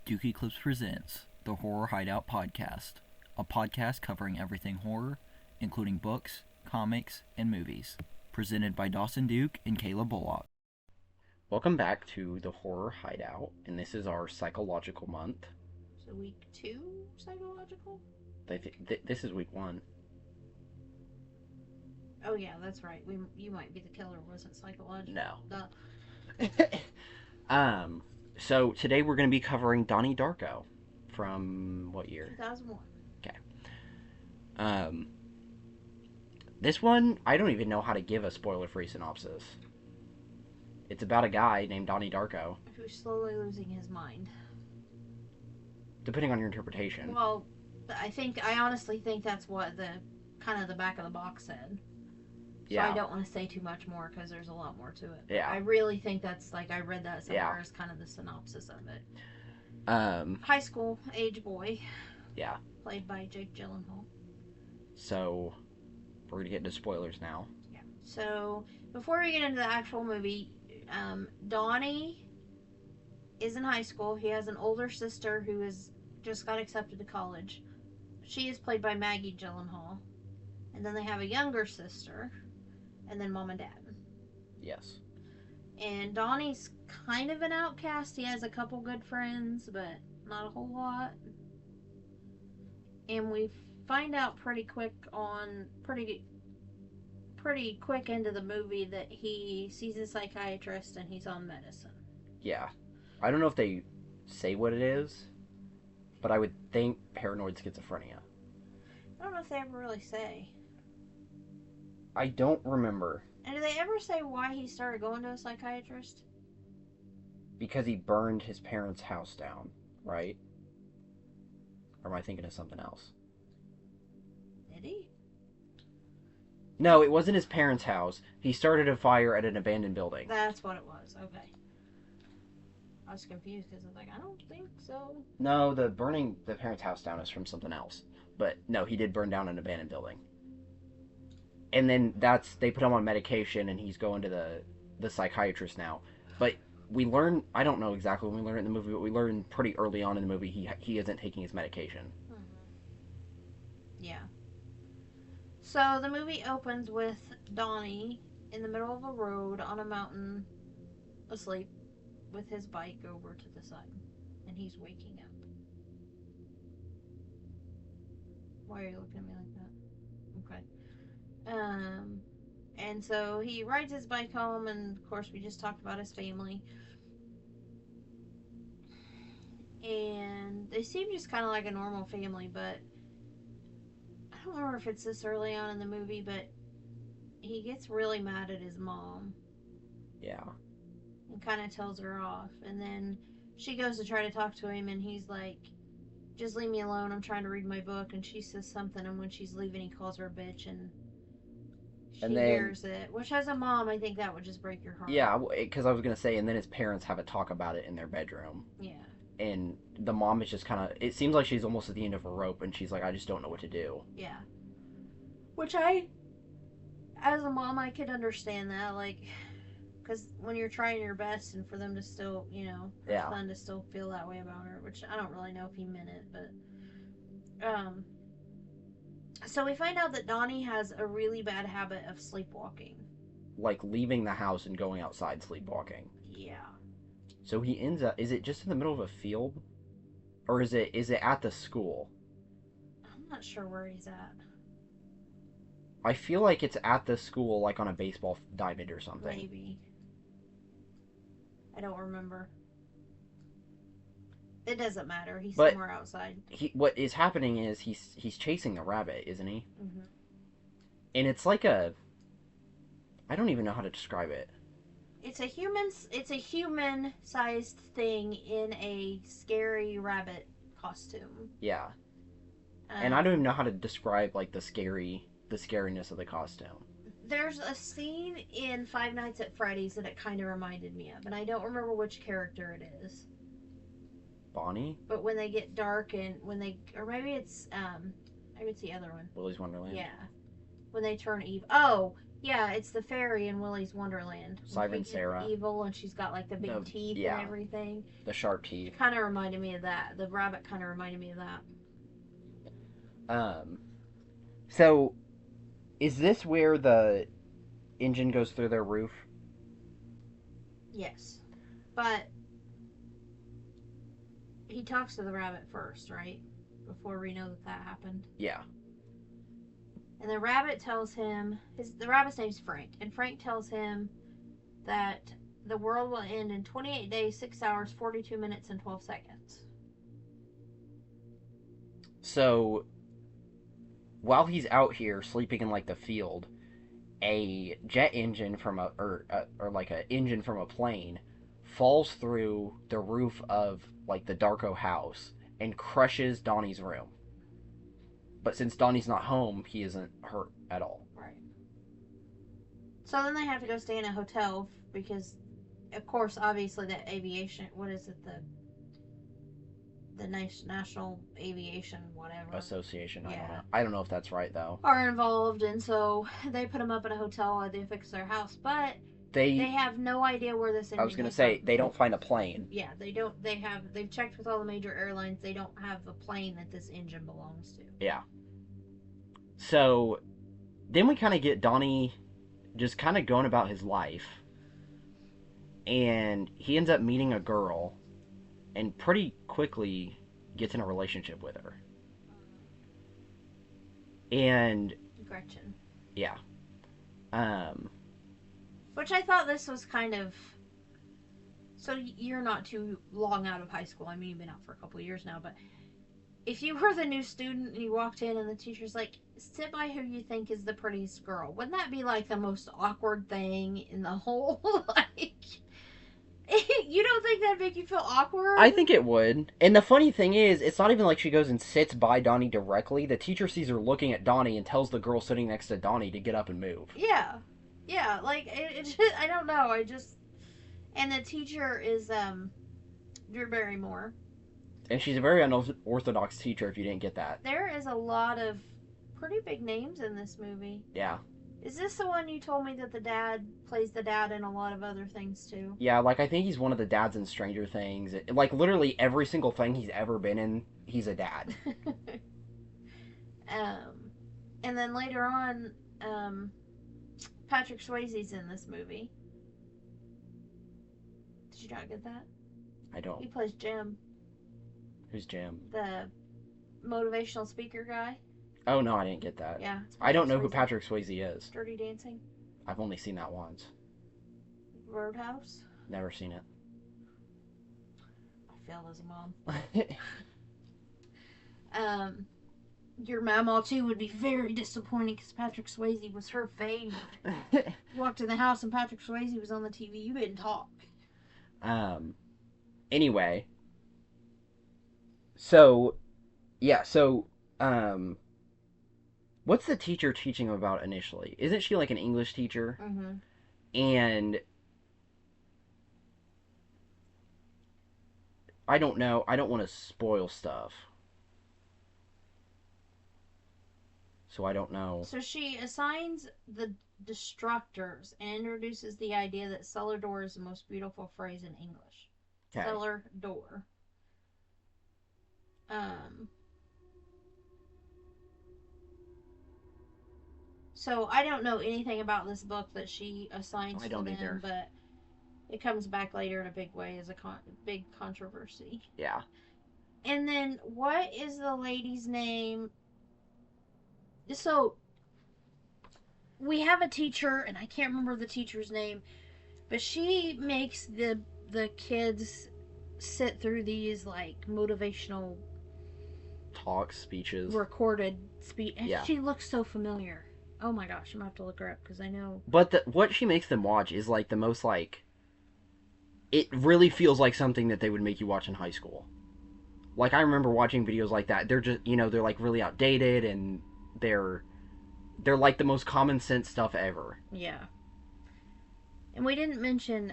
Duke Eclipse presents the Horror Hideout Podcast, a podcast covering everything horror, including books, comics, and movies. Presented by Dawson Duke and Kayla Bullock. Welcome back to the Horror Hideout, and this is our psychological month. So week 2 psychological? This is week 1. Oh yeah, that's right. You might be the killer. Wasn't psychological. No. So today we're going to be covering Donnie Darko from what year? 2001. Okay. This one, I don't even know how to give a spoiler-free synopsis. It's about a guy named Donnie Darko. Who's slowly losing his mind. Depending on your interpretation. Well, I honestly think that's what the back of the box said. So yeah. I don't want to say too much more because there's a lot more to it. Yeah. I really think that's, I read that somewhere as kind of the synopsis of it. High school age boy. Yeah. Played by Jake Gyllenhaal. So, we're going to get into spoilers now. Yeah. So, before we get into the actual movie, Donnie is in high school. He has an older sister who is just got accepted to college. She is played by Maggie Gyllenhaal. And then they have a younger sister. And then mom and dad. Yes. And Donnie's kind of an outcast. He has a couple good friends, but not a whole lot. And we find out pretty quick into the movie that he sees a psychiatrist and he's on medicine. Yeah. I don't know if they say what it is, but I would think paranoid schizophrenia. I don't know if they ever really say. I don't remember. And do they ever say why he started going to a psychiatrist? Because he burned his parents' house down, right? Or am I thinking of something else? Did he? No, it wasn't his parents' house. He started a fire at an abandoned building. That's what it was. Okay. I was confused because I was like, I don't think so. No, the burning the parents' house down is from something else. But no, he did burn down an abandoned building. And then they put him on medication and he's going to the psychiatrist now. But we learn, I don't know exactly when we learn it in the movie, but we learn pretty early on in the movie he isn't taking his medication. Mm-hmm. Yeah. So the movie opens with Donnie in the middle of a road on a mountain, asleep, with his bike over to the side. And he's waking up. Why are you looking at me like that? Okay. And so he rides his bike home, and of course we just talked about his family. And they seem just kind of like a normal family, but I don't remember if it's this early on in the movie, but he gets really mad at his mom. Yeah. And kind of tells her off. And then she goes to try to talk to him, and he's like, just leave me alone, I'm trying to read my book. And she says something, and when she's leaving, he calls her a bitch, and she hears it. Which, as a mom, I think that would just break your heart. Yeah, because I was going to say, and then his parents have a talk about it in their bedroom. Yeah. And the mom is just kind of, it seems like she's almost at the end of a rope, and she's like, I just don't know what to do. Yeah. Which as a mom, I could understand that, because when you're trying your best, and for them to still, her son to still feel that way about her, which I don't really know if he meant it, but, so we find out that Donnie has a really bad habit of sleepwalking. Like leaving the house and going outside sleepwalking. Yeah. So he ends up, is it just in the middle of a field? Or is it at the school? I'm not sure where he's at. I feel like it's at the school, like on a baseball diamond or something. Maybe. I don't remember. It doesn't matter. He's somewhere outside. What is happening is he's chasing the rabbit, isn't he? Mm-hmm. And it's like I don't even know how to describe it. It's a human-sized thing in a scary rabbit costume. Yeah. And I don't even know how to describe like the scariness of the costume. There's a scene in Five Nights at Freddy's that it kind of reminded me of, and I don't remember which character it is. Bonnie? But when they get dark or maybe it's the other one. Willy's Wonderland? Yeah. When they turn evil. Oh, Yeah, it's the fairy in Willy's Wonderland. Siren Sarah. Evil, and she's got like the big teeth and everything. The sharp teeth. Kind of reminded me of that. The rabbit kind of reminded me of that. So, is this where the engine goes through their roof? Yes. But he talks to the rabbit first, right? Before we know that happened. Yeah. And the rabbit tells him, the rabbit's name's Frank, and Frank tells him that the world will end in 28 days, 6 hours, 42 minutes, and 12 seconds. So, while he's out here sleeping in like the field, a jet engine from or like an engine from a plane falls through the roof of like the Darko house and crushes Donnie's room. But since Donnie's not home, he isn't hurt at all. Right. So then they have to go stay in a hotel because, of course, obviously that aviation, what is it, the National Aviation whatever Association. I don't know if that's right though. Are involved, and so they put them up in a hotel while they fix their house, but they have no idea where this engine. I was gonna say they don't find a plane. Yeah, they don't. They've checked with all the major airlines. They don't have a plane that this engine belongs to. Yeah. So then we kind of get Donnie just kind of going about his life, and he ends up meeting a girl and pretty quickly gets in a relationship with her. And Gretchen. Yeah. Which I thought this was kind of, so you're not too long out of high school. I mean, you've been out for a couple of years now, but if you were the new student and you walked in and the teacher's like, sit by who you think is the prettiest girl, wouldn't that be like the most awkward thing in the whole, like, you don't think that'd make you feel awkward? I think it would. And the funny thing is, it's not even like she goes and sits by Donnie directly. The teacher sees her looking at Donnie and tells the girl sitting next to Donnie to get up and move. Yeah. Yeah, like, it just, I don't know, and the teacher is, Drew Barrymore. And she's a very unorthodox teacher, if you didn't get that. There is a lot of pretty big names in this movie. Yeah. Is this the one you told me that the dad plays the dad in a lot of other things, too? Yeah, like, I think he's one of the dads in Stranger Things. Like, literally every single thing he's ever been in, he's a dad. And then later on, Patrick Swayze's in this movie. Did you not get that? I don't. He plays Jim. Who's Jim? The motivational speaker guy. Oh, no, I didn't get that. Yeah. I don't know who Patrick Swayze is. Dirty Dancing. I've only seen that once. Roadhouse. Never seen it. I failed as a mom. Your mama, too, would be very disappointed because Patrick Swayze was her fave. You walked in the house and Patrick Swayze was on the TV. You didn't talk. Anyway. So, yeah, what's the teacher teaching him about initially? Isn't she like an English teacher? Mm-hmm. And I don't know. I don't want to spoil stuff. So I don't know. So she assigns the destructors and introduces the idea that cellar door is the most beautiful phrase in English. Okay. Cellar door. So I don't know anything about this book that she assigns to them, either. But it comes back later in a big way as a big controversy. Yeah. And then what is the lady's name? So we have a teacher, and I can't remember the teacher's name, but she makes the kids sit through these like motivational talks, speeches, recorded speech, and yeah. She looks so familiar. Oh my gosh, I'm gonna have to look her up because I know. But what she makes them watch is like the most like. It really feels like something that they would make you watch in high school. Like I remember watching videos like that. They're just they're like really outdated and they're like the most common sense stuff ever. Yeah. And we didn't mention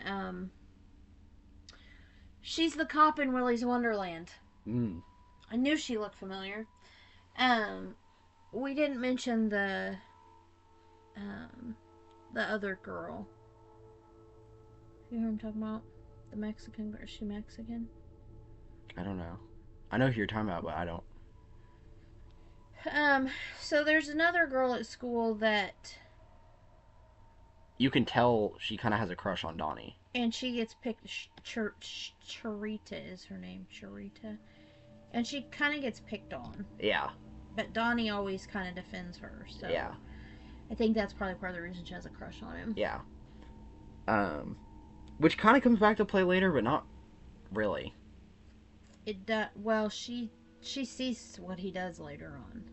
she's the cop in Willy's Wonderland. I knew she looked familiar. We didn't mention the The other girl. You know who I'm talking about? The Mexican girl. Is she Mexican? I don't know. I know who you're talking about, but I don't. So there's another girl at school that... You can tell she kind of has a crush on Donnie. And she gets picked... Charita is her name. Charita. And she kind of gets picked on. Yeah. But Donnie always kind of defends her, so... Yeah. I think that's probably part of the reason she has a crush on him. Yeah. Which kind of comes back to play later, but not really. It does. Well, she sees what he does later on.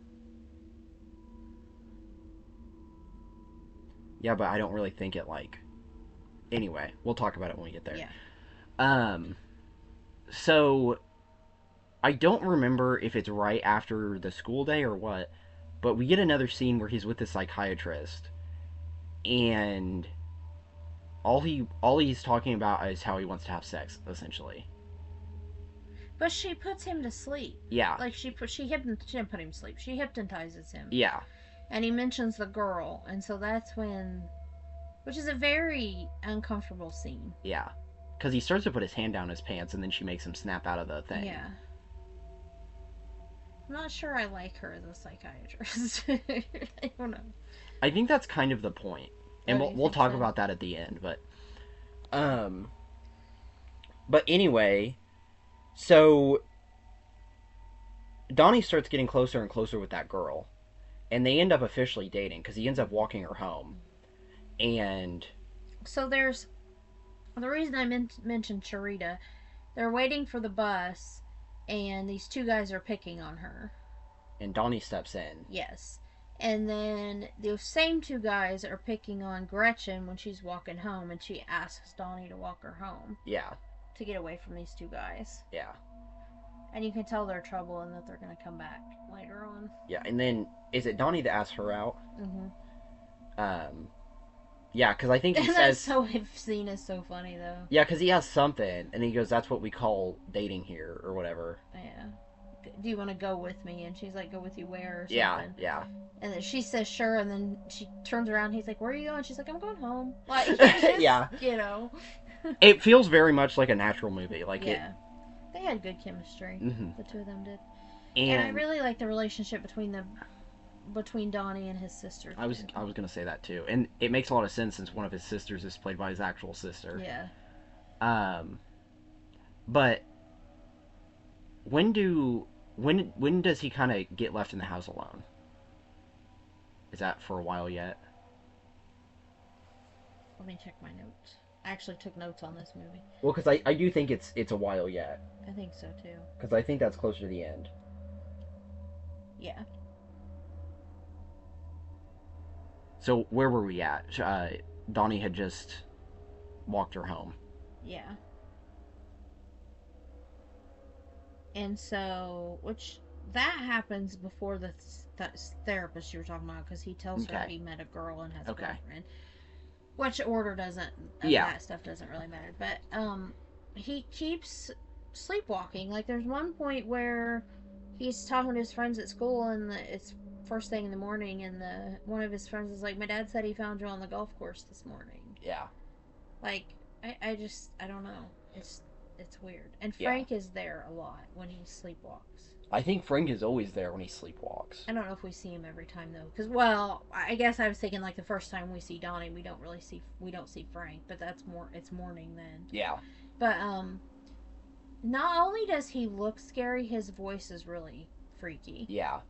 Yeah, but I don't really think it, like... Anyway, we'll talk about it when we get there. Yeah. So... I don't remember if it's right after the school day or what, but we get another scene where he's with the psychiatrist, and all he's talking about is how he wants to have sex, essentially. But she puts him to sleep. Yeah. Like she didn't put him to sleep. She hypnotizes him. Yeah. And he mentions the girl, and so that's when, which is a very uncomfortable scene. Yeah. Because he starts to put his hand down his pants, and then she makes him snap out of the thing. Yeah. I'm not sure I like her as a psychiatrist. I don't know. I think that's kind of the point. And we'll talk about that at the end, but anyway, so Donnie starts getting closer and closer with that girl, and they end up officially dating because he ends up walking her home. And so there's the reason I mentioned Charita. They're waiting for the bus, and these two guys are picking on her. And Donnie steps in. Yes. And then the same two guys are picking on Gretchen when she's walking home, and she asks Donnie to walk her home. Yeah. To get away from these two guys. Yeah. And you can tell they're trouble and that they're going to come back later on. Yeah, and then, is it Donnie that asks her out? Mm-hmm. Yeah, because I think he says... That scene is so funny, though. Yeah, because he has something, and he goes, that's what we call dating here, or whatever. Yeah. Do you want to go with me? And she's like, go with you where, or something. Yeah. And then she says, sure, and then she turns around, he's like, where are you going? She's like, I'm going home. Like, yeah. You know. It feels very much like a natural movie. Like yeah. They had good chemistry. Mm-hmm. The two of them did. And I really like the relationship between Donnie and his sister. I was gonna say that too, and it makes a lot of sense since one of his sisters is played by his actual sister. Yeah. But when does he kind of get left in the house alone? Is that for a while yet? Let me check my notes. I actually took notes on this movie. Well, because I do think it's a while yet. I think so too. Because I think that's closer to the end. Yeah. So where were we at? Donnie had just walked her home. Yeah. And so, which that happens before the therapist you were talking about, because he tells her he met a girl and has a girlfriend. Which order doesn't, that stuff doesn't really matter. But he keeps sleepwalking. Like, there's one point where he's talking to his friends at school, and it's first thing in the morning, and one of his friends is like, my dad said he found you on the golf course this morning. Yeah. Like, I don't know. It's weird. And Frank is there a lot when he sleepwalks. I think Frank is always there when he sleepwalks. I don't know if we see him every time though, because well, I guess I was thinking like the first time we see Donnie, we don't see Frank, but it's morning then. Yeah. But not only does he look scary, his voice is really freaky. Yeah.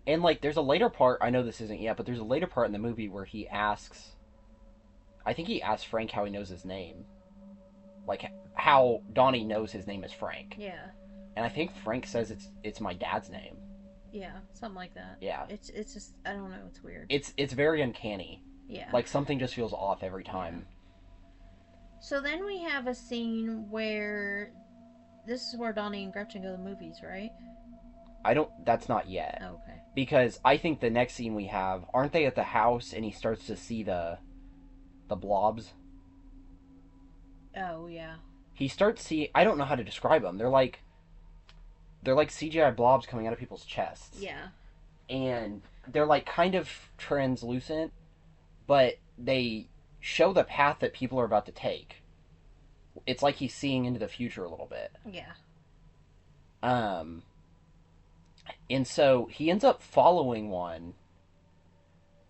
And like, there's a later part. I know this isn't yet, but there's a later part in the movie where he asks. I think he asks Frank how he knows his name. Like how Donnie knows his name is Frank. Yeah. And I think Frank says it's my dad's name. Yeah, something like that. Yeah. It's just, I don't know, it's weird. It's very uncanny. Yeah. Like something just feels off every time. So then we have a scene where this is where Donnie and Gretchen go to the movies, right? That's not yet. Oh, okay. Because I think the next scene we have, aren't they at the house and he starts to see the blobs? Oh, yeah. He starts seeing, I don't know how to describe them. They're like CGI blobs coming out of people's chests. Yeah. And they're like kind of translucent, but they show the path that people are about to take. It's like he's seeing into the future a little bit. Yeah. Um, and so he ends up following one,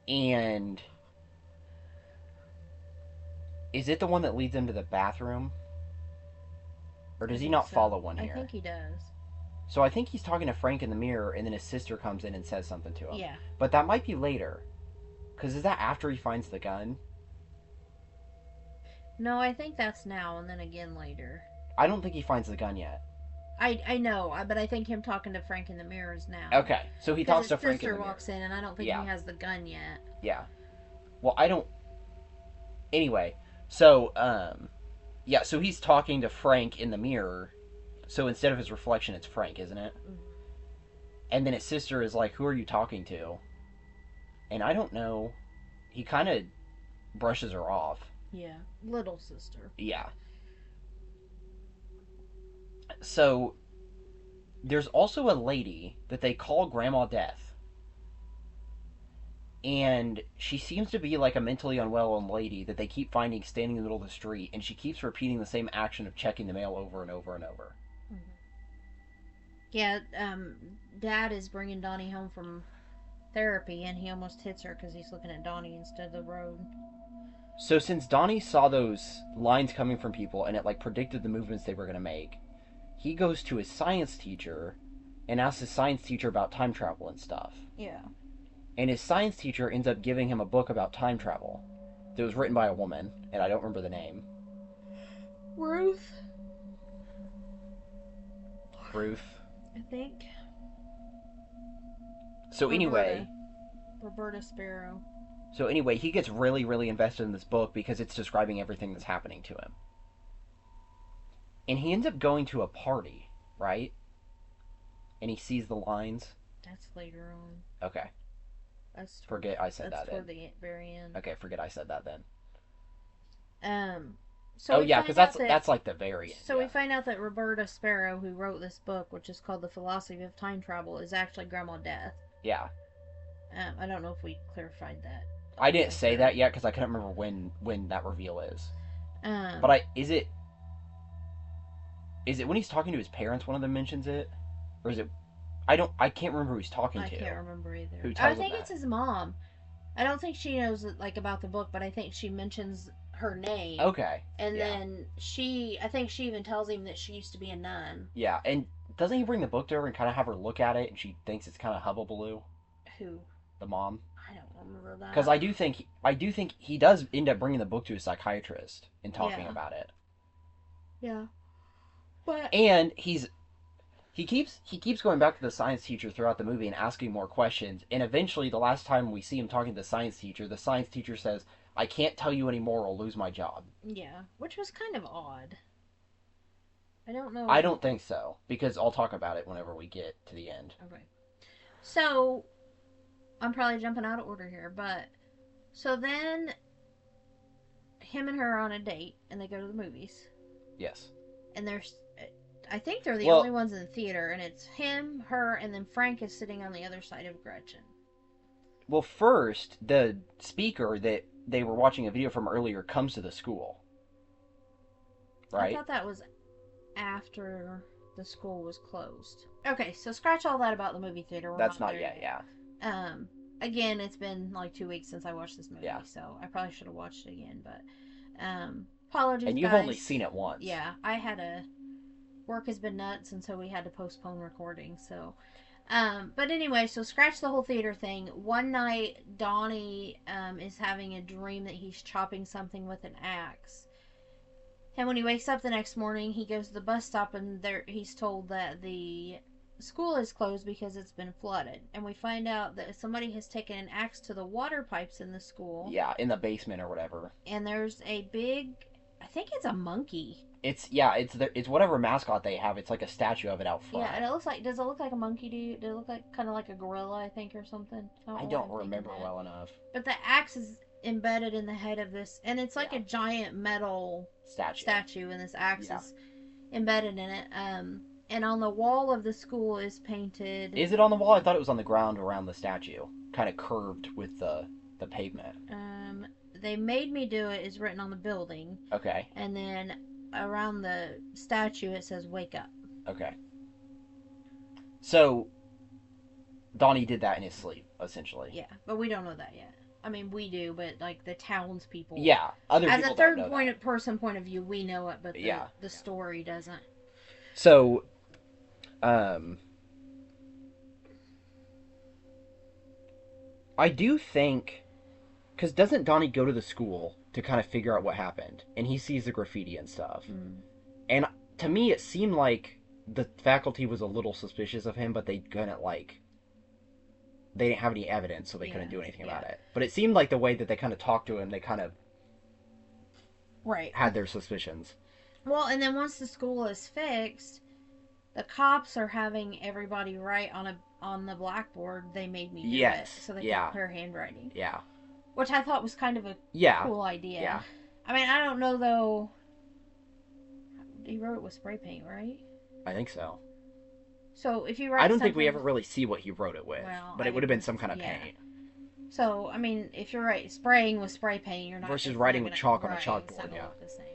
and is it the one that leads into the bathroom? Or does he not follow one here? I think he does. So I think he's talking to Frank in the mirror, and then his sister comes in and says something to him. Yeah. But that might be later. Because is that after he finds the gun? No, I think that's now, and then again later. I don't think he finds the gun yet. I know, but I think him talking to Frank in the mirror is now. Okay, so he talks to Frank in the mirror. His sister walks in, and I don't think he has the gun yet. Yeah. Well, I don't... Anyway, so, yeah, so he's talking to Frank in the mirror. So instead of his reflection, it's Frank, isn't it? Mm-hmm. And then his sister is like, who are you talking to? And I don't know. He kind of brushes her off. Yeah, little sister. Yeah. So, there's also a lady that they call Grandma Death. And she seems to be like a mentally unwell lady that they keep finding standing in the middle of the street, and she keeps repeating the same action of checking the mail over and over and over. Mm-hmm. Yeah, Dad is bringing Donnie home from therapy, and he almost hits her because he's looking at Donnie instead of the road. So since Donnie saw those lines coming from people, and it like predicted the movements they were going to make, he goes to his science teacher and asks his science teacher about time travel and stuff. Yeah. And his science teacher ends up giving him a book about time travel that was written by a woman, and I don't remember the name. Ruth, I think. So anyway... Roberta Sparrow. So anyway, he gets really, really invested in this book because it's describing everything that's happening to him. And he ends up going to a party, right? And he sees the lines. That's later on. Okay. Forget I said that then. That's toward the very end. Okay, forget I said that then. So yeah, because that's like the very end. So we find out that Roberta Sparrow, who wrote this book, which is called The Philosophy of Time Travel, is actually Grandma Death. Yeah. I don't know if we clarified that. I didn't say that yet because I couldn't remember when that reveal is. But is it when he's talking to his parents? One of them mentions it, or is it? I can't remember who he's talking to. I can't remember either. Who tells I think him it's his mom. I don't think she knows like about the book, but I think she mentions her name. Okay. And then I think she even tells him that she used to be a nun. Yeah, and doesn't he bring the book to her and kind of have her look at it, and she thinks it's kind of hubbubaloo? Who? The mom. I don't remember that. Because I do think he does end up bringing the book to a psychiatrist and talking about it. Yeah. But and he keeps going back to the science teacher throughout the movie and asking more questions. And eventually, the last time we see him talking to the science teacher says, "I can't tell you anymore. I'll lose my job." Yeah, which was kind of odd. I don't know. I don't think so, because I'll talk about it whenever we get to the end. Okay. So, I'm probably jumping out of order here, but so then him and her are on a date, and they go to the movies. Yes. And I think they're the only ones in the theater, and it's him, her, and then Frank is sitting on the other side of Gretchen. Well, first, the speaker that they were watching a video from earlier comes to the school. Right? I thought that was after the school was closed. Okay, so scratch all that about the movie theater. That's not yet, yeah. Again, it's been like 2 weeks since I watched this movie, so I probably should have watched it again, but apologies, and you've guys. only seen it once. Yeah, work has been nuts, and so we had to postpone recording, so but anyway, so scratch the whole theater thing. One night, Donnie is having a dream that he's chopping something with an axe. And when he wakes up the next morning, he goes to the bus stop, and he's told that the school is closed because it's been flooded. And we find out that somebody has taken an axe to the water pipes in the school. Yeah, in the basement or whatever. And there's a big, I think it's a monkey. It's whatever mascot they have. It's like a statue of it out front. Yeah, and does it look like a monkey? Does it look like kind of like a gorilla, I think, or something? I don't remember well enough. But the axe is embedded in the head of this, and it's like a giant metal statue, and this axe is embedded in it. And on the wall of the school is painted. Is it on the wall? I thought it was on the ground around the statue, kind of curved with the pavement. they made me do it is written on the building. Okay. And then around the statue it says "Wake up." Okay. So Donnie did that in his sleep, essentially. Yeah, but we don't know that yet. I mean, we do, but like the townspeople. Yeah, other as people a third don't know point that. person point of view, we know it, but the story doesn't. So, I do think, because doesn't Donnie go to the school to kind of figure out what happened, and he sees the graffiti and stuff, and to me it seemed like the faculty was a little suspicious of him, but they couldn't they didn't have any evidence, so they couldn't do anything about it. But it seemed like the way that they kind of talked to him, they kind of had their suspicions. Well, and then once the school is fixed, the cops are having everybody write on the blackboard. They made me do it, so they can compare handwriting. Yeah. Which I thought was kind of a cool idea. Yeah. I mean, I don't know though. He wrote it with spray paint, right? I think so. So if you write, I don't think we ever really see what he wrote it with, but it would have been some kind of paint. So I mean, if you're spraying with spray paint, you're not versus writing with chalk on a chalkboard. Yeah. The same,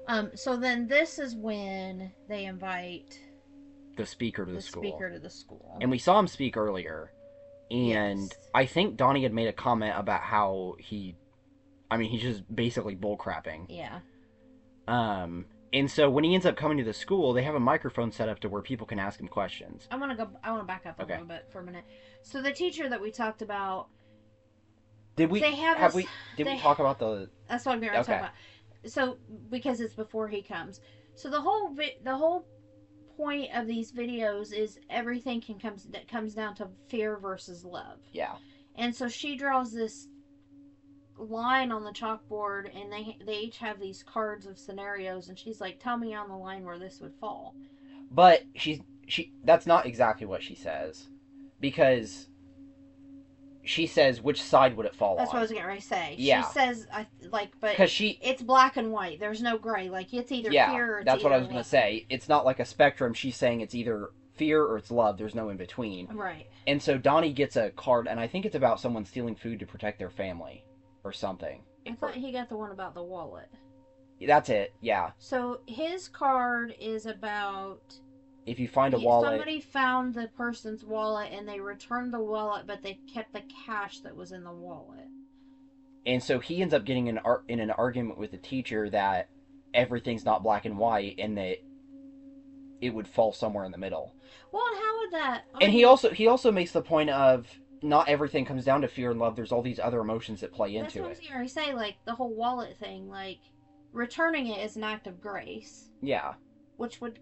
but, so then this is when they invite the speaker to the school. And we saw him speak earlier, and I think Donnie had made a comment about how he's just basically bullcrapping. Yeah. And so when he ends up coming to the school, they have a microphone set up to where people can ask him questions. I want to back up a little bit for a minute. So the teacher that we talked about, did we talk about the? That's what I'm going to talk about. So because it's before he comes, so the whole point of these videos is everything comes down to fear versus love. Yeah. And so she draws this line on the chalkboard, and they each have these cards of scenarios, and she's like, tell me on the line where this would fall. But she that's not exactly what she says, because she says, which side would it fall on? That's what I was getting ready to say. Yeah. She says, but it's black and white. There's no gray. Like, it's either fear or it's that's what I was going to say. It's not like a spectrum. She's saying it's either fear or it's love. There's no in between. Right. And so Donnie gets a card, and I think it's about someone stealing food to protect their family or something. I thought he got the one about the wallet. That's it, yeah. So his card is about... if you find a wallet... somebody found the person's wallet, and they returned the wallet, but they kept the cash that was in the wallet. And so he ends up getting in an argument with the teacher that everything's not black and white, and that it would fall somewhere in the middle. Well, and how would that... And he also makes the point of... not everything comes down to fear and love. There's all these other emotions that play into it. That's what I was going to say, like, the whole wallet thing, like, returning it is an act of grace. Yeah. Which would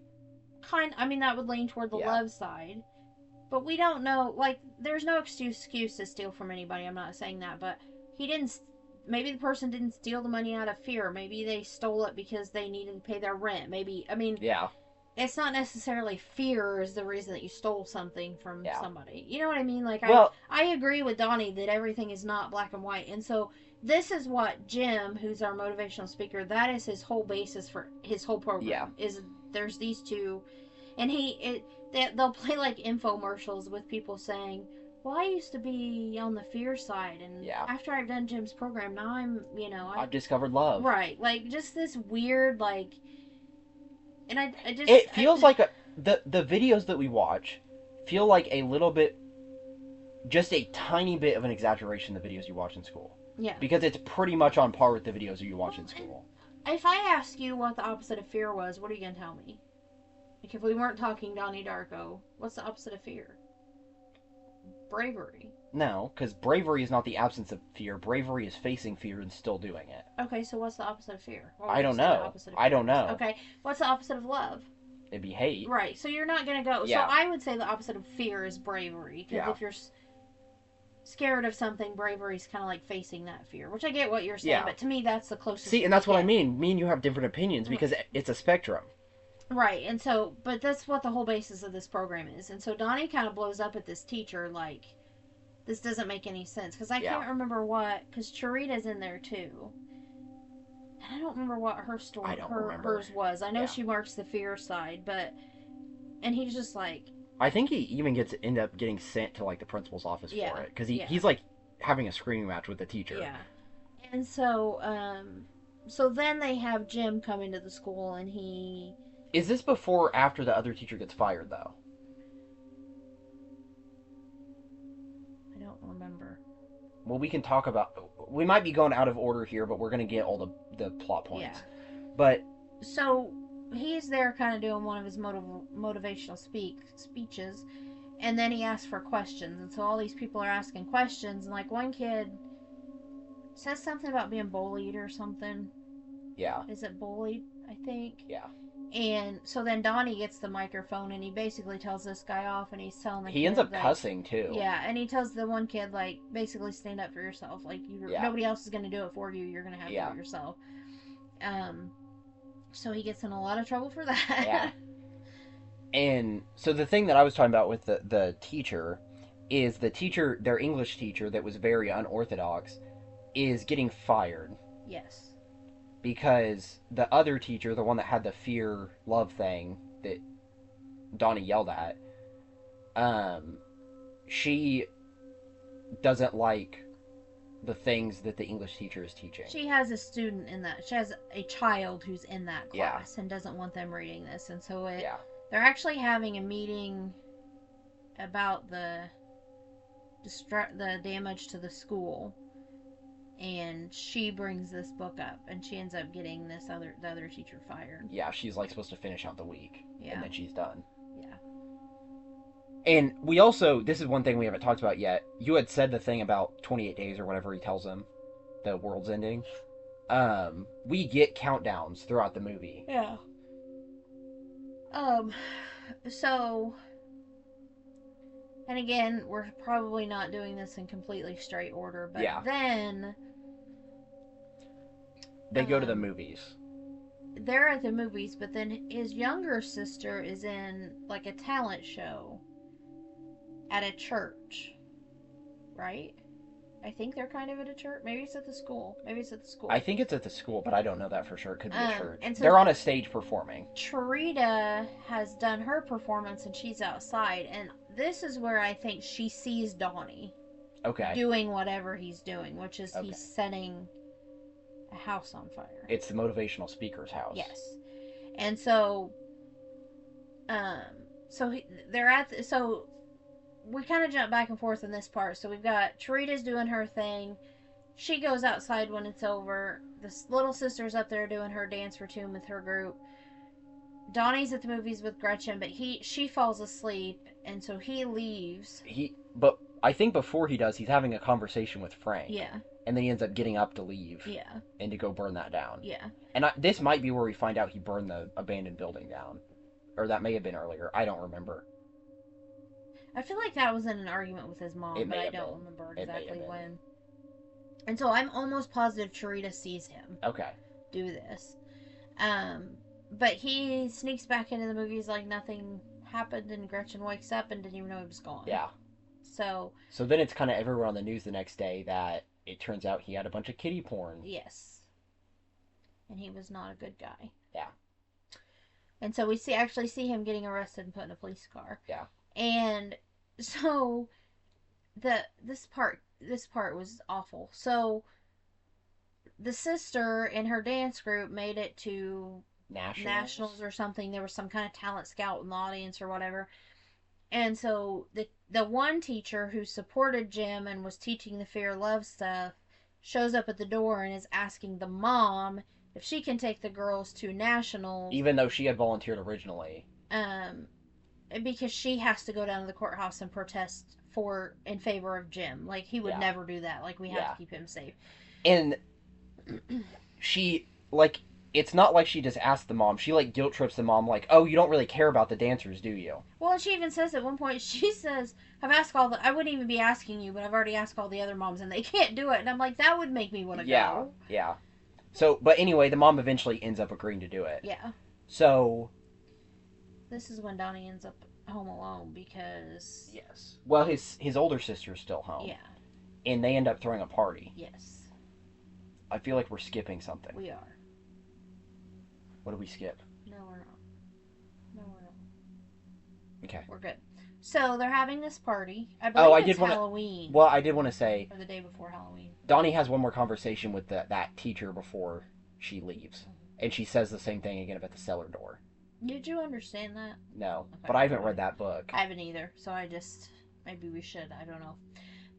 that would lean toward the love side. But we don't know, like, there's no excuse to steal from anybody. I'm not saying that, but maybe the person didn't steal the money out of fear. Maybe they stole it because they needed to pay their rent. Yeah. It's not necessarily fear is the reason that you stole something from somebody. You know what I mean? Like, I agree with Donnie that everything is not black and white. And so this is what Jim, who's our motivational speaker, that is his whole basis for his whole program. Yeah. Is there's these two, and they'll play like infomercials with people saying, well, I used to be on the fear side, and after I've done Jim's program, now I've discovered love. Right. Like, just this weird, like... And it feels like the videos that we watch feel like a little bit, just a tiny bit of an exaggeration of the videos you watch in school. Yeah. Because it's pretty much on par with the videos you watch in school. If I ask you what the opposite of fear was, what are you going to tell me? Like, if we weren't talking Donnie Darko, what's the opposite of fear? Bravery. No, because bravery is not the absence of fear. Bravery is facing fear and still doing it. Okay, so what's the opposite of fear? I don't know. I don't know. Okay, what's the opposite of love? It'd be hate. Right, so you're not going to go... Yeah. So I would say the opposite of fear is bravery. Because if you're scared of something, bravery is kind of like facing that fear. Which I get what you're saying, but to me that's the closest... See, and that's what I mean. Me and you have different opinions because it's a spectrum. Right, and so... But that's what the whole basis of this program is. And so Donnie kind of blows up at this teacher like... This doesn't make any sense. Because I can't remember what... Because Charita's in there, too. And I don't remember what her story... hers was. I know she marks the fear side, but... And he's just like... I think he even end up getting sent to, like, the principal's office for it. Because he's, like, having a screaming match with the teacher. Yeah. And so then they have Jim come into the school, and he. Is this before or after the other teacher gets fired, though? I don't remember. Well, we can talk about. We might be going out of order here, but we're going to get all the plot points. Yeah. But. So he's there kind of doing one of his motivational speeches, and then he asks for questions. And so all these people are asking questions, and like one kid says something about being bullied or something. Yeah. Is it bullied? I think. Yeah. And so then Donnie gets the microphone and he basically tells this guy off, and he's telling the kid. He ends up cussing too. Yeah, and he tells the one kid, like, basically stand up for yourself. Like, nobody else is going to do it for you. You're going to have to do it yourself. So he gets in a lot of trouble for that. Yeah. And so the thing that I was talking about with the teacher is their English teacher that was very unorthodox, is getting fired. Yes. Because the other teacher, the one that had the fear love thing that Donnie yelled at, she doesn't like the things that the English teacher is teaching. She has a student in that. She has a child who's in that class and doesn't want them reading this, and so they're actually having a meeting about the damage to the school. And she brings this book up, and she ends up getting the other teacher fired. Yeah, she's like supposed to finish out the week, and then she's done. Yeah. And we also, this is one thing we haven't talked about yet. You had said the thing about 28 days or whatever he tells him, the world's ending. We get countdowns throughout the movie. Yeah. So, and again, we're probably not doing this in completely straight order, but then they go to the movies. They're at the movies, but then his younger sister is in like a talent show at a church, right? I think they're kind of at a church. Maybe it's at the school. I think it's at the school, but I don't know that for sure. It could be a church. And so they're on a stage performing. Charita has done her performance, and she's outside. And this is where I think she sees Donnie. Okay. Doing whatever he's doing, which is he's setting a house on fire. It's the motivational speaker's house. Yes. And so, we kind of jump back and forth in this part. So we've got Charita's doing her thing. She goes outside when it's over. This little sister's up there doing her dance routine with her group. Donnie's at the movies with Gretchen, but she falls asleep, and so he leaves. But I think before he does, he's having a conversation with Frank. Yeah. And then he ends up getting up to leave. Yeah. And to go burn that down. Yeah. And this might be where we find out he burned the abandoned building down. Or that may have been earlier. I don't remember. I feel like that was in an argument with his mom, but I don't remember exactly when. And so I'm almost positive Charita sees him. Okay. Do this. But he sneaks back into the movies like nothing happened, and Gretchen wakes up and didn't even know he was gone. Yeah. So then it's kind of everywhere on the news the next day that it turns out he had a bunch of kiddie porn. Yes. And he was not a good guy. Yeah. And so we actually see him getting arrested and put in a police car. Yeah. And so this part was awful. So the sister in her dance group made it to nationals or something. There was some kind of talent scout in the audience or whatever. And so the one teacher who supported Jim and was teaching the fear love stuff shows up at the door and is asking the mom if she can take the girls to nationals, even though she had volunteered originally. Because she has to go down to the courthouse and protest in favor of Jim. Like, he would never do that. Like, we have to keep him safe. And she, like, it's not like she just asked the mom. She, like, guilt trips the mom, like, oh, you don't really care about the dancers, do you? Well, and she even says at one point, she says, I wouldn't even be asking you, but I've already asked all the other moms, and they can't do it. And I'm like, that would make me want to go. Yeah. So, but anyway, the mom eventually ends up agreeing to do it. Yeah. So this is when Donnie ends up home alone because... Yes. Well, his older sister's still home. Yeah. And they end up throwing a party. Yes. I feel like we're skipping something. We are. What do we skip? No, we're not. Okay. We're good. So they're having this party. I Oh, I believe did it's want to. Halloween. Well, I did want to say Or the day before Halloween. Donnie has one more conversation with that teacher before she leaves, and she says the same thing again about the cellar door. Did you understand that? No, okay, but I haven't read that book. I haven't either, so I just maybe we should. I don't know.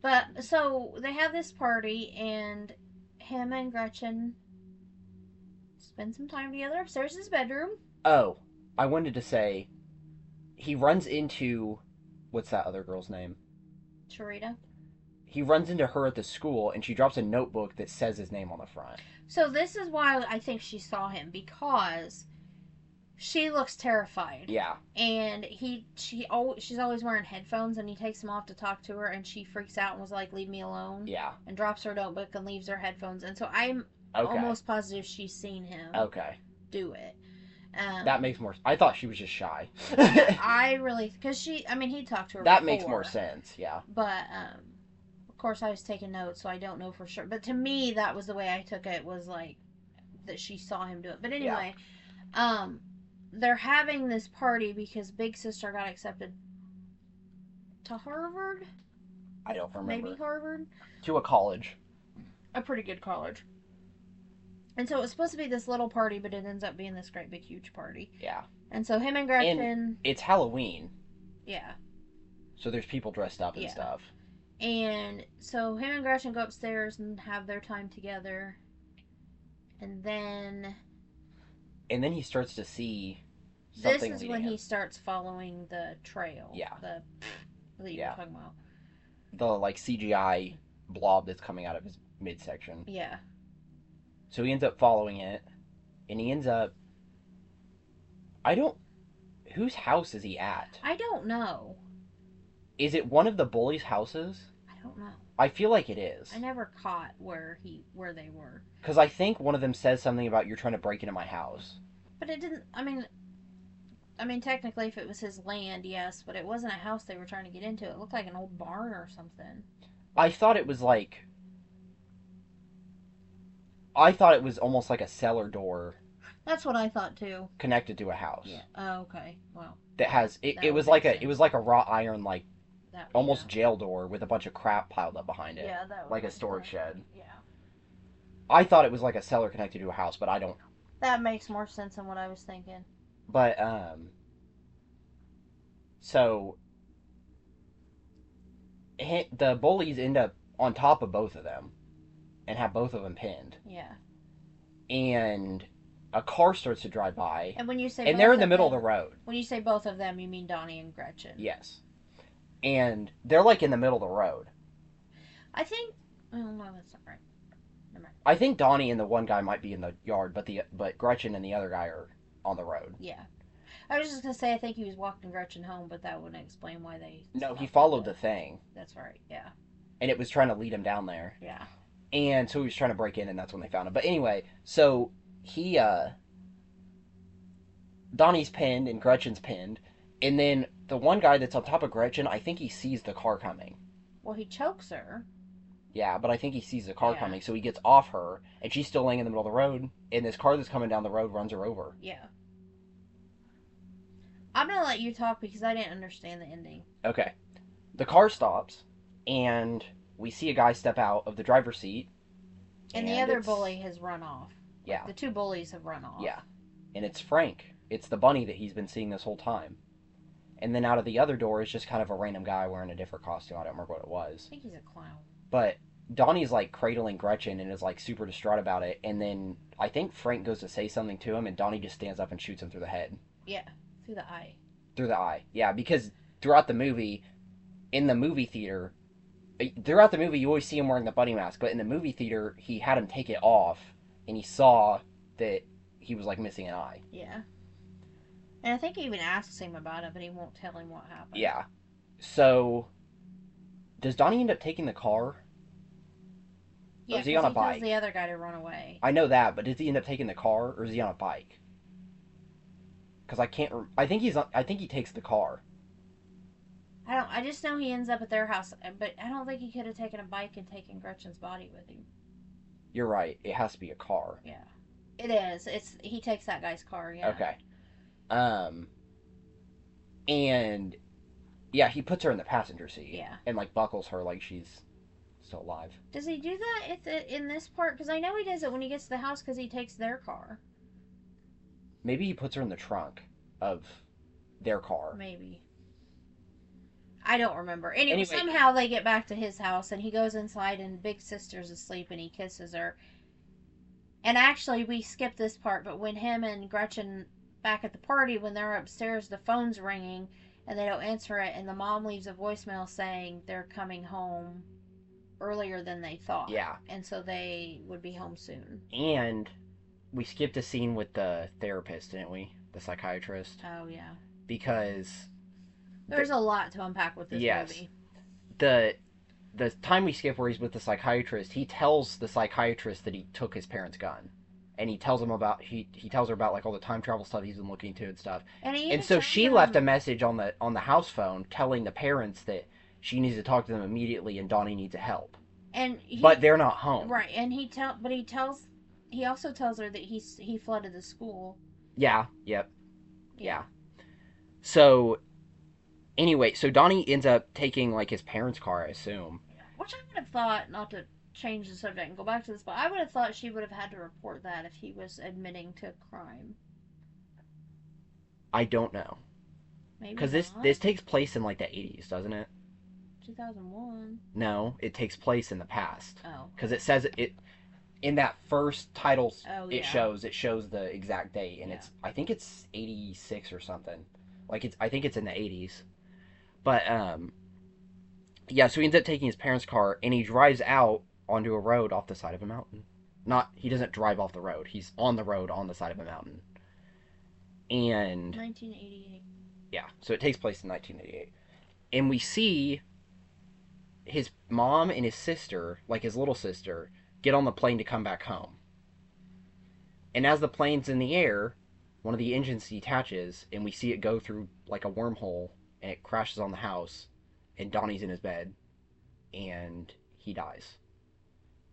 But so they have this party, and him and Gretchen spend some time together upstairs in his bedroom. Oh, I wanted to say, he runs into, what's that other girl's name? Sharita. He runs into her at the school, and she drops a notebook that says his name on the front. So this is why I think she saw him, because she looks terrified. Yeah. And she's always wearing headphones, and he takes them off to talk to her, and she freaks out and was like, "Leave me alone." Yeah. And drops her notebook and leaves her headphones. And so I'm okay. almost positive she's seen him. Okay. Do it. That makes more. I thought she was just shy. I really, because he talked to her. That before, makes more sense. Yeah. But of course, I was taking notes, so I don't know for sure. But to me, that was the way I took it. Was like that she saw him do it. But anyway, they're having this party because Big Sister got accepted to Harvard. I don't remember. Maybe Harvard. To a college. A pretty good college. And so it was supposed to be this little party, but it ends up being this great big huge party. Yeah. And so him and Gretchen. And it's Halloween. Yeah. So there's people dressed up and stuff. And so him and Gretchen go upstairs and have their time together. And then he starts to see something. This is when he starts following the trail. Yeah. That you were talking about. The like CGI blob that's coming out of his midsection. Yeah. So he ends up following it, and he ends up. Whose house is he at? I don't know. Is it one of the bullies' houses? I don't know. I feel like it is. I never caught where they were. Because I think one of them says something about you're trying to break into my house. But it didn't. I mean, technically, if it was his land, yes, but it wasn't a house they were trying to get into. It looked like an old barn or something. I thought it was like. I thought it was almost like a cellar door. That's what I thought too. Connected to a house. Yeah. Oh, okay. Well. That has it. It was like a wrought iron like. Almost jail door with a bunch of crap piled up behind it. Yeah, that was like a storage shed. Yeah. I thought it was like a cellar connected to a house, but I don't. That makes more sense than what I was thinking. But so the bullies end up on top of both of them, and have both of them pinned. Yeah. And a car starts to drive by. And when you say and they're in the middle of the road. When you say both of them, you mean Donnie and Gretchen. Yes. And they're like in the middle of the road. I think. Oh no, that's not right. Never mind. I think Donnie and the one guy might be in the yard, but Gretchen and the other guy are on the road. Yeah. I was just gonna say I think he was walking Gretchen home, but that wouldn't explain why they. No, he followed the thing. That's right. Yeah. And it was trying to lead him down there. Yeah. And so he was trying to break in, and that's when they found him. But anyway, so he Donnie's pinned and Gretchen's pinned. And then the one guy that's on top of Gretchen, I think he sees the car coming. Well, he chokes her. Yeah, but I think he sees the car coming, so he gets off her, and she's still laying in the middle of the road, and this car that's coming down the road runs her over. Yeah. I'm going to let you talk because I didn't understand the ending. Okay. The car stops, and we see a guy step out of the driver's seat. And the other bully has run off. Yeah. Like the two bullies have run off. Yeah. And it's Frank. It's the bunny that he's been seeing this whole time. And then out of the other door is just kind of a random guy wearing a different costume. I don't remember what it was. I think he's a clown. But Donnie's like cradling Gretchen and is like super distraught about it. And then I think Frank goes to say something to him and Donnie just stands up and shoots him through the head. Yeah, through the eye. Through the eye. Yeah, because throughout the movie, in the movie theater, throughout the movie you always see him wearing the bunny mask. But in the movie theater, he had him take it off and he saw that he was like missing an eye. Yeah. And I think he even asks him about it, but he won't tell him what happened. Yeah. So, does Donnie end up taking the car? Yeah, or is he on a bike? He tells the other guy to run away. I know that, but does he end up taking the car, or is he on a bike? Because I can't. I think he takes the car. I just know he ends up at their house, but I don't think he could have taken a bike and taken Gretchen's body with him. You're right. It has to be a car. Yeah, it is. He takes that guy's car. Yeah. Okay. And Yeah, he puts her in the passenger seat. Yeah. And, like, buckles her like she's still alive. Does he do that in this part? Because I know he does it when he gets to the house because he takes their car. Maybe he puts her in the trunk of their car. Maybe. I don't remember. Anyway, Anyway, somehow they get back to his house and he goes inside and Big Sister's asleep and he kisses her. And actually, we skipped this part, but when him and Gretchen back at the party, when they're upstairs, the phone's ringing and they don't answer it, and the mom leaves a voicemail saying they're coming home earlier than they thought. Yeah. And so they would be home soon. And we skipped a scene with the therapist, didn't we? The psychiatrist. Oh, yeah. Because there's a lot to unpack with this movie. The time we skip where he's with the psychiatrist, he tells the psychiatrist that he took his parents' gun. And he tells him about he tells her about like all the time travel stuff he's been looking into and stuff. And so she left a message on the house phone telling the parents that she needs to talk to them immediately and Donnie needs help. But they're not home. Right, and he also tells her that he flooded the school. Yeah, yep. Yeah. So anyway, so Donnie ends up taking like his parents' car, I assume. Which I would have thought, not to change the subject and go back to this, but I would have thought she would have had to report that if he was admitting to crime. I don't know. Maybe because this takes place in like the 80s, doesn't it? 2001. No, it takes place in the past. Oh. Because it says it in that first title. Oh, it shows the exact date, and I think it's 86 or something. Like I think it's in the 80s. But yeah. So he ends up taking his parents' car, and he drives out onto a road off the side of a mountain. He doesn't drive off the road. He's on the road on the side of a mountain. And 1988. Yeah, so it takes place in 1988. And we see his mom and his sister, like his little sister, get on the plane to come back home. And as the plane's in the air, one of the engines detaches, and we see it go through like a wormhole, and it crashes on the house, and Donnie's in his bed, and he dies.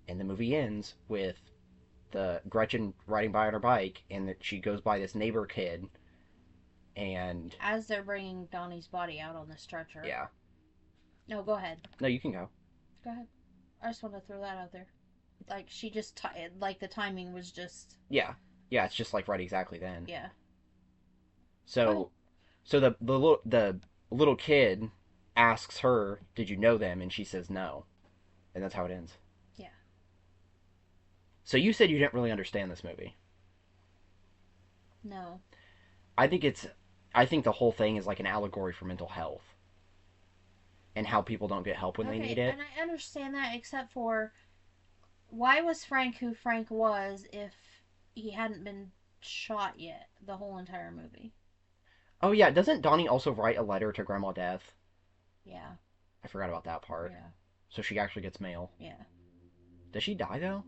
And the movie ends with the Gretchen riding by on her bike, and that she goes by this neighbor kid, and as they're bringing Donnie's body out on the stretcher. Yeah. No, go ahead. No, you can go. Go ahead. I just want to throw that out there. Like she just like the timing was just. Yeah, it's just like right exactly then. Yeah. So the little kid asks her, "Did you know them?" And she says no, and that's how it ends. Yeah. So you said you didn't really understand this movie. No. I think the whole thing is like an allegory for mental health and how people don't get help when they need it. And I understand that, except for why was Frank who Frank was if he hadn't been shot yet the whole entire movie? Oh yeah, doesn't Donnie also write a letter to Grandma Death? Yeah. I forgot about that part. Yeah. So she actually gets mail. Yeah. Does she die though?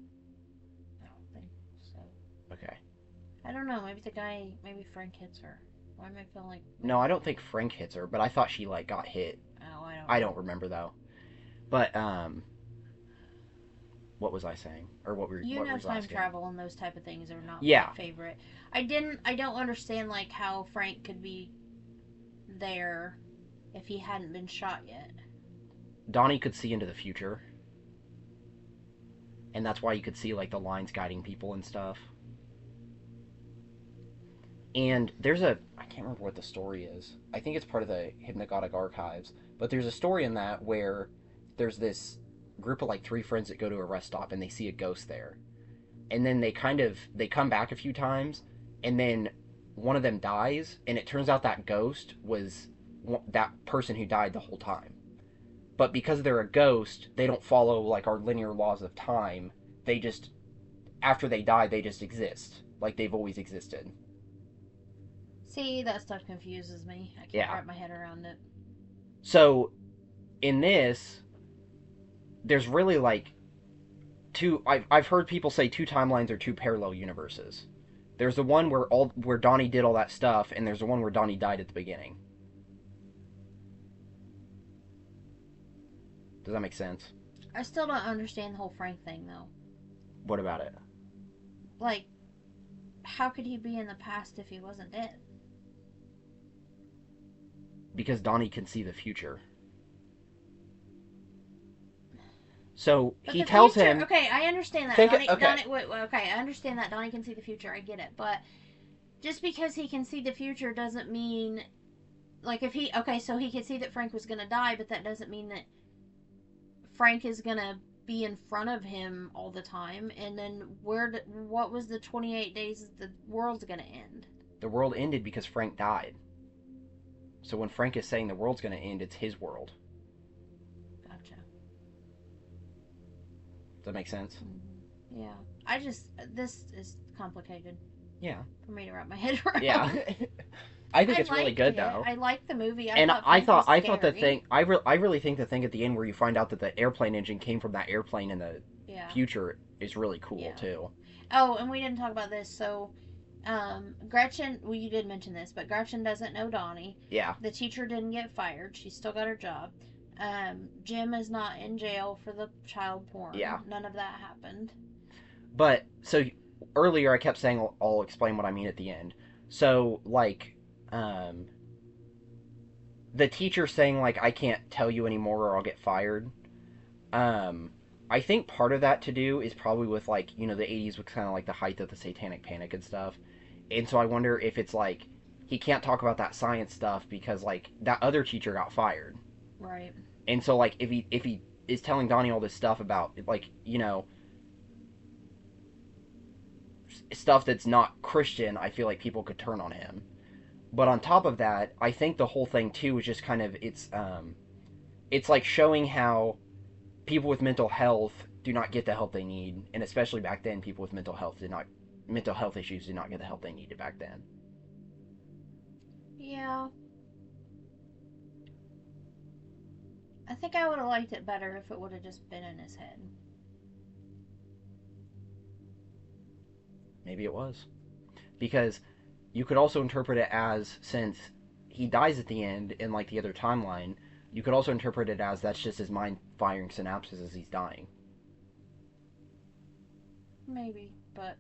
I don't think so. Okay. I don't know. Maybe Frank hits her. Why am I feeling like? No, I don't think Frank hits her, but I thought she like got hit. Oh, I don't. I don't remember though. But what was I saying? Or what were you what know was time asking? travel and those type of things are not my favorite. I don't understand like how Frank could be there if he hadn't been shot yet. Donnie could see into the future. And that's why you could see like the lines guiding people and stuff. And I can't remember what the story is. I think it's part of the Hypnagogic Archives. But there's a story in that where there's this group of like 3 friends that go to a rest stop and they see a ghost there. And then they come back a few times, and then one of them dies, and it turns out that ghost was that person who died the whole time. But because they're a ghost, they don't follow like our linear laws of time. They just, after they die, they just exist. Like they've always existed. See, that stuff confuses me. I can't wrap my head around it. So, in this, there's really like I've heard people say 2 timelines or 2 parallel universes. There's the one where Donnie did all that stuff, and there's the one where Donnie died at the beginning. Does that make sense? I still don't understand the whole Frank thing, though. What about it? Like, how could he be in the past if he wasn't dead? because Donnie can see the future. So but he the tells future, him. okay, I understand that. Okay, I understand that Donnie can see the future. I get it, but just because he can see the future doesn't mean, like, if he, okay, so he could see that Frank was gonna die, but that doesn't mean that Frank is gonna be in front of him all the time. And then what was the 28 days the world's gonna end? The world ended because Frank died. So when Frank is saying the world's going to end, it's his world. Gotcha. Does that make sense? Mm-hmm. Yeah. This is complicated. Yeah. For me to wrap my head around. Yeah. I think it's really good, though. I liked the movie. I thought the thing, I really think the thing at the end where you find out that the airplane engine came from that airplane in the future is really cool, too. Oh, and we didn't talk about this, so Gretchen, well, you did mention this, but Gretchen doesn't know Donnie. Yeah. The teacher didn't get fired. She still got her job. Jim is not in jail for the child porn. Yeah. None of that happened. But, so, earlier I kept saying I'll explain what I mean at the end. So, like, the teacher saying, like, I can't tell you anymore or I'll get fired. I think part of that to do is probably with, like, the 80s was kind of like the height of the satanic panic and stuff. And so I wonder if it's like he can't talk about that science stuff because, like, that other teacher got fired. Right. And so, like, if he is telling Donnie all this stuff about, like, stuff that's not Christian, I feel like people could turn on him. But on top of that, I think the whole thing too is just kind of it's like showing how people with mental health do not get the help they need, and especially back then, people with mental health issues did not get the help they needed back then. Yeah. I think I would have liked it better if it would have just been in his head. Maybe it was. Because you could also interpret it as, since he dies at the end in, like, the other timeline, you could also interpret it as that's just his mind firing synapses as he's dying. Maybe, but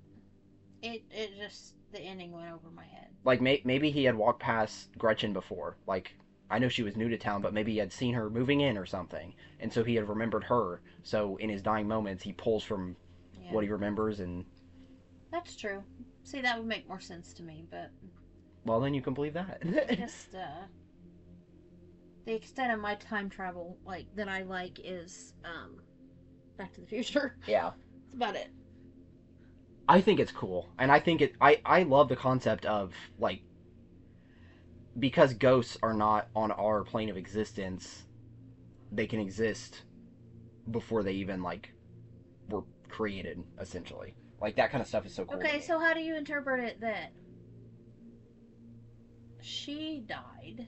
it just, the ending went over my head. Like, maybe he had walked past Gretchen before. Like, I know she was new to town, but maybe he had seen her moving in or something. And so he had remembered her. So in his dying moments, he pulls from what he remembers and... That's true. See, that would make more sense to me, but... Well, then you can believe that. Just, the extent of my time travel, like, that I like is, Back to the Future. Yeah. That's about it. I think it's cool. And I think I love the concept of, like, because ghosts are not on our plane of existence, they can exist before they even, like, were created, essentially. Like, that kind of stuff is so cool. Okay, so how do you interpret it that she died?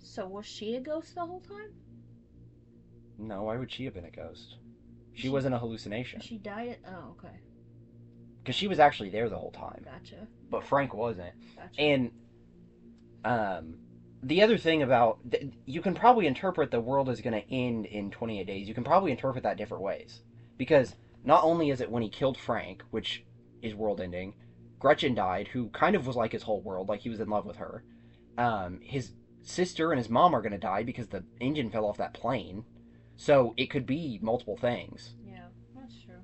So was she a ghost the whole time? No, why would she have been a ghost? She wasn't a hallucination. She died at... Oh, okay. Because she was actually there the whole time. Gotcha. But Frank wasn't. Gotcha. And the other thing about... You can probably interpret the world is going to end in 28 days. You can probably interpret that different ways. Because not only is it when he killed Frank, which is world ending, Gretchen died, who kind of was like his whole world, like he was in love with her. His sister and his mom are going to die because the engine fell off that plane. So it could be multiple things. Yeah, that's true.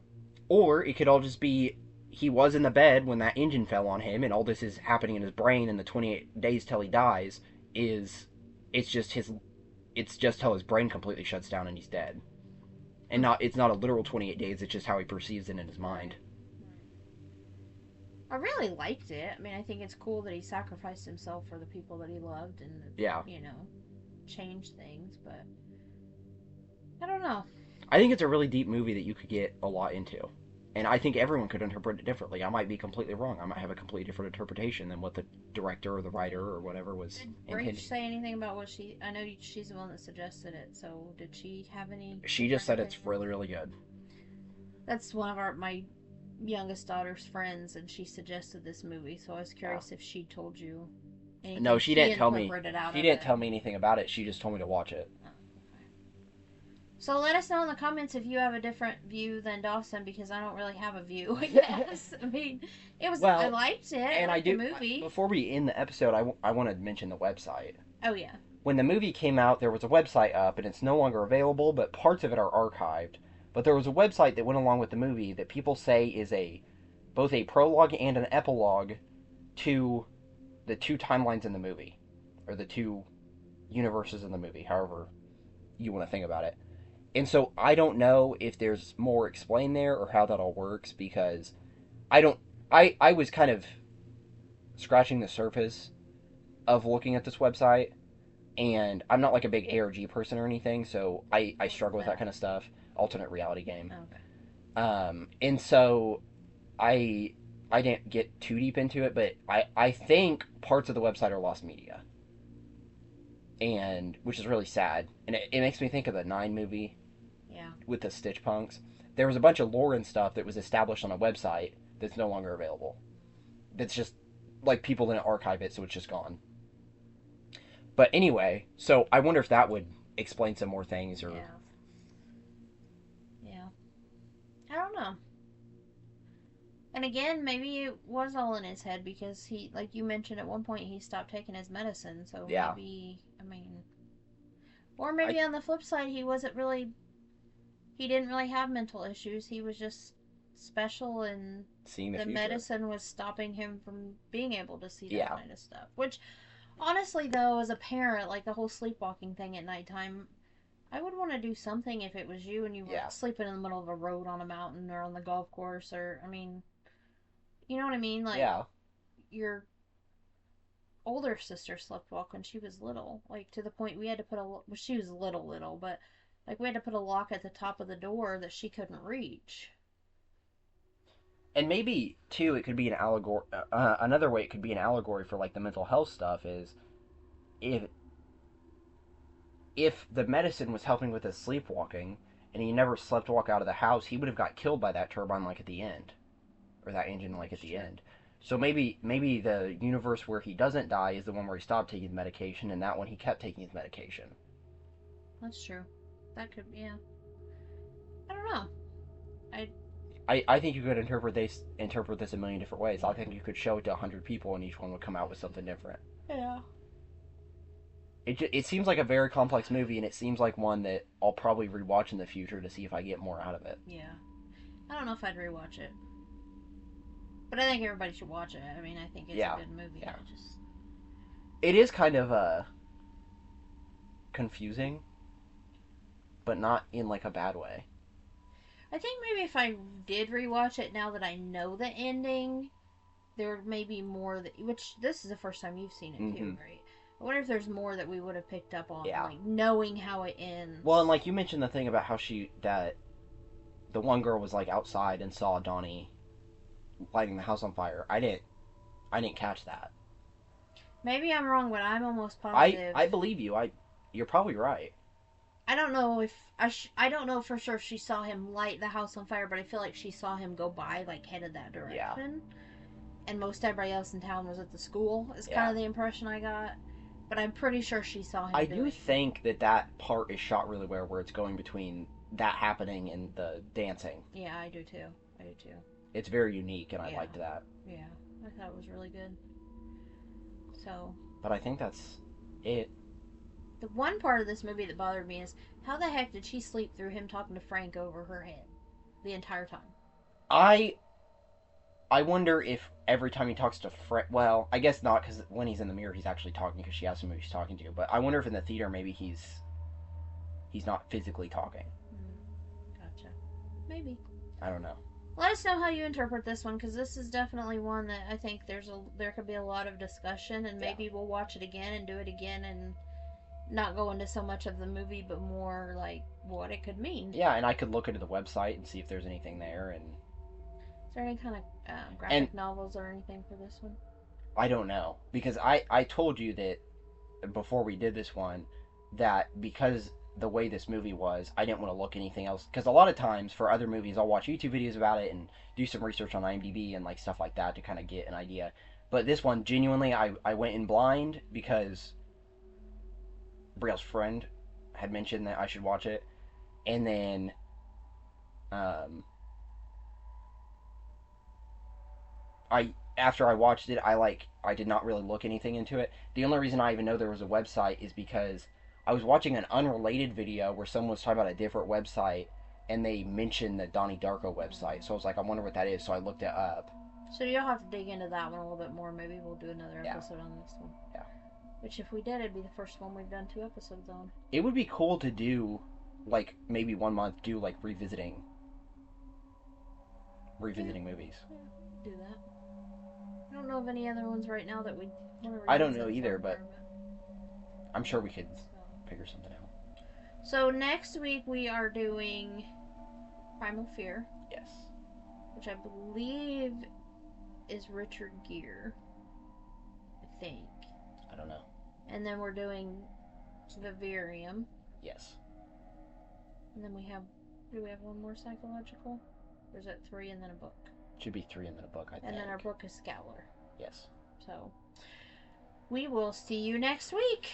Or it could all just be he was in the bed when that engine fell on him and all this is happening in his brain, and the 28 days till he dies it's just how his brain completely shuts down and he's dead. And it's not a literal 28 days, it's just how he perceives it in his mind. I really liked it. I mean, I think it's cool that he sacrificed himself for the people that he loved and, changed things, but I don't know. I think it's a really deep movie that you could get a lot into. And I think everyone could interpret it differently. I might be completely wrong. I might have a completely different interpretation than what the director or the writer or whatever was intending. Did Rach say anything about what she... I know she's the one that suggested it, so did she have any... She just said it's really, really good. That's one of my youngest daughter's friends, and she suggested this movie, so I was curious if she told you anything. No, she didn't tell me. She didn't tell me anything about it. She just told me to watch it. So let us know in the comments if you have a different view than Dawson, because I don't really have a view. I guess. I mean, it was. I Well, liked it. I and I liked the do. movie. Before we end the episode, I want to mention the website. Oh yeah. When the movie came out, there was a website up, and it's no longer available, but parts of it are archived. But there was a website that went along with the movie that people say is a both a prologue and an epilogue to the two timelines in the movie, or the two universes in the movie, however you want to think about it. And so I don't know if there's more explained there or how that all works, because I don't. I was kind of scratching the surface of looking at this website, and I'm not like a big ARG person or anything, so I struggle with that kind of stuff. Alternate reality game. Okay. And so I didn't get too deep into it, but I think parts of the website are lost media, and which is really sad, and it makes me think of the Nine movie. Yeah. With the Stitch Punks, there was a bunch of lore and stuff that was established on a website that's no longer available. That's just like people didn't archive it, so it's just gone. But anyway, so I wonder if that would explain some more things, or yeah. Yeah. I don't know. And again, maybe it was all in his head, because he, like you mentioned at one point, he stopped taking his medicine. So yeah. maybe, I mean, or maybe on the flip side, he didn't really have mental issues. He was just special, and seeing the future. medicine was stopping him from being able to see that Yeah. kind of stuff. Which, honestly, though, as a parent, like the whole sleepwalking thing at nighttime, I would want to do something if it was you and you were Yeah. sleeping in the middle of a road on a mountain or on the golf course, or, I mean, you know what I mean? Like, Yeah. your older sister slept walk when she was little, like to the point we had to put a, well, she was little, but like we had to put a lock at the top of the door that she couldn't reach. And maybe too, it could be an allegory. Another way it could be an allegory for like the mental health stuff is if the medicine was helping with his sleepwalking and he never slept walk out of the house, he would have got killed by that turbine like at the end, or that engine like at the end. So maybe the universe where he doesn't die is the one where he stopped taking his medication, and that one he kept taking his medication. That's true. That could, yeah. I don't know. I think you could interpret this a million different ways. I think you could show it to 100 people, and each one would come out with something different. Yeah. It seems like a very complex movie, and it seems like one that I'll probably rewatch in the future to see if I get more out of it. Yeah. I don't know if I'd rewatch it. But I think everybody should watch it. I mean, I think it's a good movie. Yeah. Just... It is kind of confusing, but not in like a bad way. I think maybe if I did rewatch it now that I know the ending, there may be more that, which this is the first time you've seen it too, right? I wonder if there's more that we would have picked up on, like knowing how it ends. Well, and like you mentioned the thing about how that the one girl was like outside and saw Donnie lighting the house on fire. I didn't catch that. Maybe I'm wrong, but I'm almost positive. I believe you. You're probably right. I don't know if I don't know for sure if she saw him light the house on fire, but I feel like she saw him go by, like headed that direction. Yeah. And most everybody else in town was at the school. Is kind of the impression I got. But I'm pretty sure she saw him. I do think that part is shot really well, where it's going between that happening and the dancing. Yeah, I do too. It's very unique, and I liked that. Yeah, I thought it was really good. So. But I think that's it. The one part of this movie that bothered me is how the heck did she sleep through him talking to Frank over her head the entire time? I wonder if every time he talks to Frank, well, I guess not, because when he's in the mirror he's actually talking, because she asks him who he's talking to. But I wonder if in the theater maybe he's not physically talking. Gotcha. Maybe. I don't know. Let us know how you interpret this one, because this is definitely one that I think there could be a lot of discussion, and maybe we'll watch it again and do it again and not go into so much of the movie, but more like what it could mean. Yeah, and I could look into the website and see if there's anything there. And is there any kind of graphic novels or anything for this one? I don't know, because I told you that before we did this one that because the way this movie was, I didn't want to look anything else, because a lot of times for other movies I'll watch YouTube videos about it and do some research on IMDb and like stuff like that to kind of get an idea. But this one, genuinely, I went in blind because Brielle's friend had mentioned that I should watch it, And then, um, after I watched it, I did not really look anything into it. The only reason I even know there was a website is because I was watching an unrelated video where someone was talking about a different website, and they mentioned the Donnie Darko website. So I was like, I wonder what that is. So I looked it up. So you'll have to dig into that one a little bit more. Maybe we'll do another episode on this one. Yeah. Which, if we did, it'd be the first one we've done 2 episodes on. It would be cool to do, like, maybe 1 month, do, like, revisiting movies. Yeah, do that. I don't know of any other ones right now that we want to revisit. I don't know either, but I'm sure we could figure something out. So next week we are doing Primal Fear. Yes. Which I believe is Richard Gere. I think. I don't know. And then we're doing Vivarium. Yes. And then do we have one more psychological? Or is it 3 and then a book? Should be 3 and then a book, I think. And then our book is Scowler. Yes. So, we will see you next week.